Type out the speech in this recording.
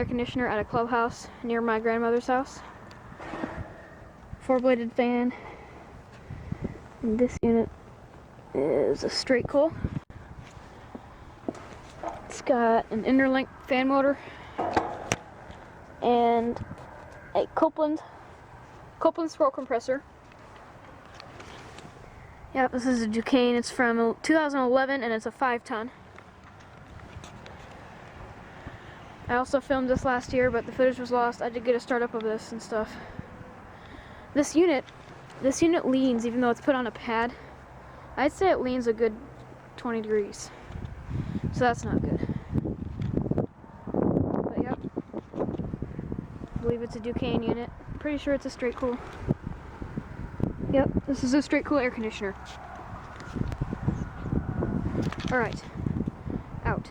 air conditioner at a clubhouse near my grandmother's house. 4-bladed fan. And this unit is a straight coil. It's got an interlink fan motor and a Copeland scroll compressor. Yep, this is a Ducane. It's from 2011 and it's a 5-ton. I also filmed this last year, but the footage was lost. I did get a startup of this and stuff. This unit leans, even though it's put on a pad. I'd say it leans a good 20 degrees. So that's not good. But yep. I believe it's a Ducane unit. Pretty sure it's a straight cool. Yep, this is a straight cool air conditioner. Alright. Out.